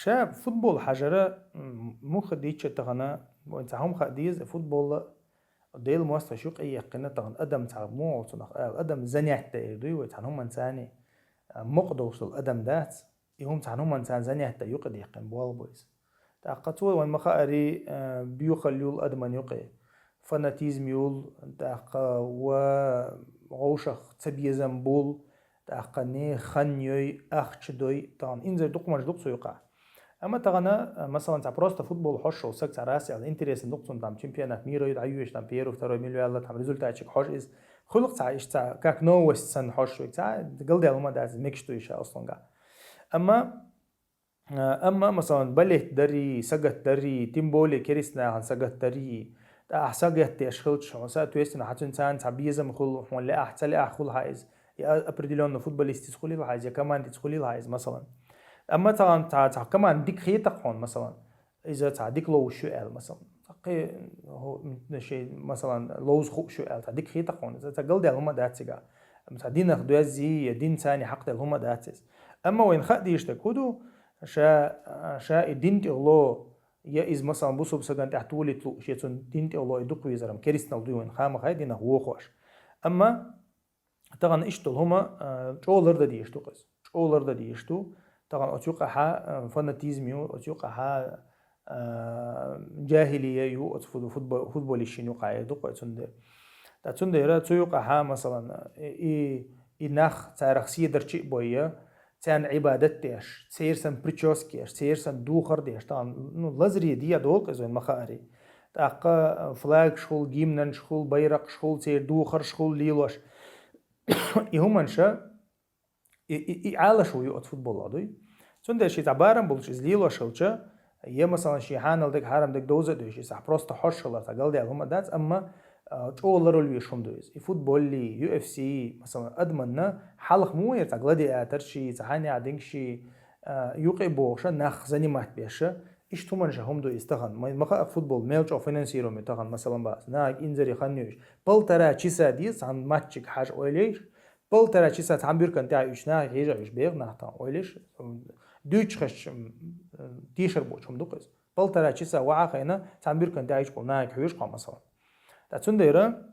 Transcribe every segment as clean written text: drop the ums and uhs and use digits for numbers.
شاب فوتبول حجرة مخ ديتش تغنى وانت هم خديز فوتبول ديل موست شوق اي قنة تغن ادم تعمو وصنخ ادم زنيح تايدوي ويتعن هم انساني مقدوس الادم دات يهم تعن هم انسان زنيح تايوق دي قن بوال بويز تاقتول وان مخاري بيوخليول ادمان يوقي فاناتيزم يول تاقا وغوشخ تبيزم بول تاقا ني خنيوي اخشدوي تغن انزل دقمش دقسو يوقع اما تغنى مثلا تاع بروستا فوتبول حوش وسك تاع راسي على انتريس نقطن تاع تشامبيونات ميرو يدعيوش تاع بيرو فترو ميلو يلا تاع ريزولتات حوش از خلق تاع ايش تاع كاك نو وست سن حوش تاع قلدي هما داز ميكشتو ايش اصلا قاع اما مثلا بليت دري سقت دري تيمبولي كريسنا عن سقت دري سقت اشخلش مثلا تويستنا حتى تاع تاع بيزم خل ولا احسن لا خل هايز يا ابريديلون فوتبوليست تدخلي هايز يا كمان تدخلي هايز مثلا اما تاع كمان ديك خيتقون مثلا اذا تاع ديك لو شوال مثلا قي هو شيء مثلا لوز خو شوال تاع ديك خيتقون اذا تقلد هما داتسيغا تاع دين خدوزي دين ثاني حق هما داتس اما وين خدي يشتكودو شا دين الله يا از مثلا بوسو بسغان تحتولي تلو شيتون دين الله يدق ويزرم كريستنال دو وين خام خاي دين هو خوش اما طبعا اشتل هما تشولر دي يشتوقس تشولر دي يشتو طبعا أتوقع ها فاناتيزميو أتوقع ها جاهلية يو أتفضل فوتبول الشينو قاعد وقع تندر أتوقع ها مثلا نخ تاريخ سيدر شيء بويه تان عبادتش تسيرسن بريتشوسكيش تسيرسن دوخر ديش طبعا لازري دي دول قزون مخاري تاقا فلاج شغل جيمنن شغل بيرق شغل تسير دوخر شغل ليلوش يهمنشا عالشو يو فوتبول عضوي تندر شي تعبارن بولش زليلو شلچا يا مثلا شي حانل دك حرم دك دوزه دوش صح بروست حشله تقل دي هم دات اما تشولر لي شوم دوز فوتبول لي يو اف سي مثلا ادمنا حلق مو يرتقل دي اترشي تحاني عدنك شي يوقي بوش نخ زني مات بيش ايش تومن هم دو استغن ما فوتبول ميلچ او فاينانسيرو متغن مثلا باس نا انزري خنيوش بل ترى تشيسا ديس عن ماتشك حاج اوليش بل ترى تشيسا تعبير كان تاع يشنا هيجا يش بيغ نحتا اوليش دوتش خش تيشر بوشم دوقز بل ترى تشيسا وعا خينا تعبير كان تاع يش قلنا كيوش قام مثلا تنديرا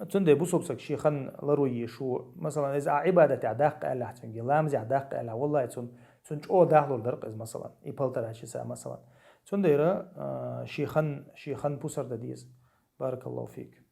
تندي بوسوبسك شي خن لروي شو مثلا اذا عباده تاع داق اله تنجي لامز داق اله والله تن او داخلو درقز مثلا يبل ترى تشيسا مثلا تنديرا شي خن بوسر دديز بارك الله فيك.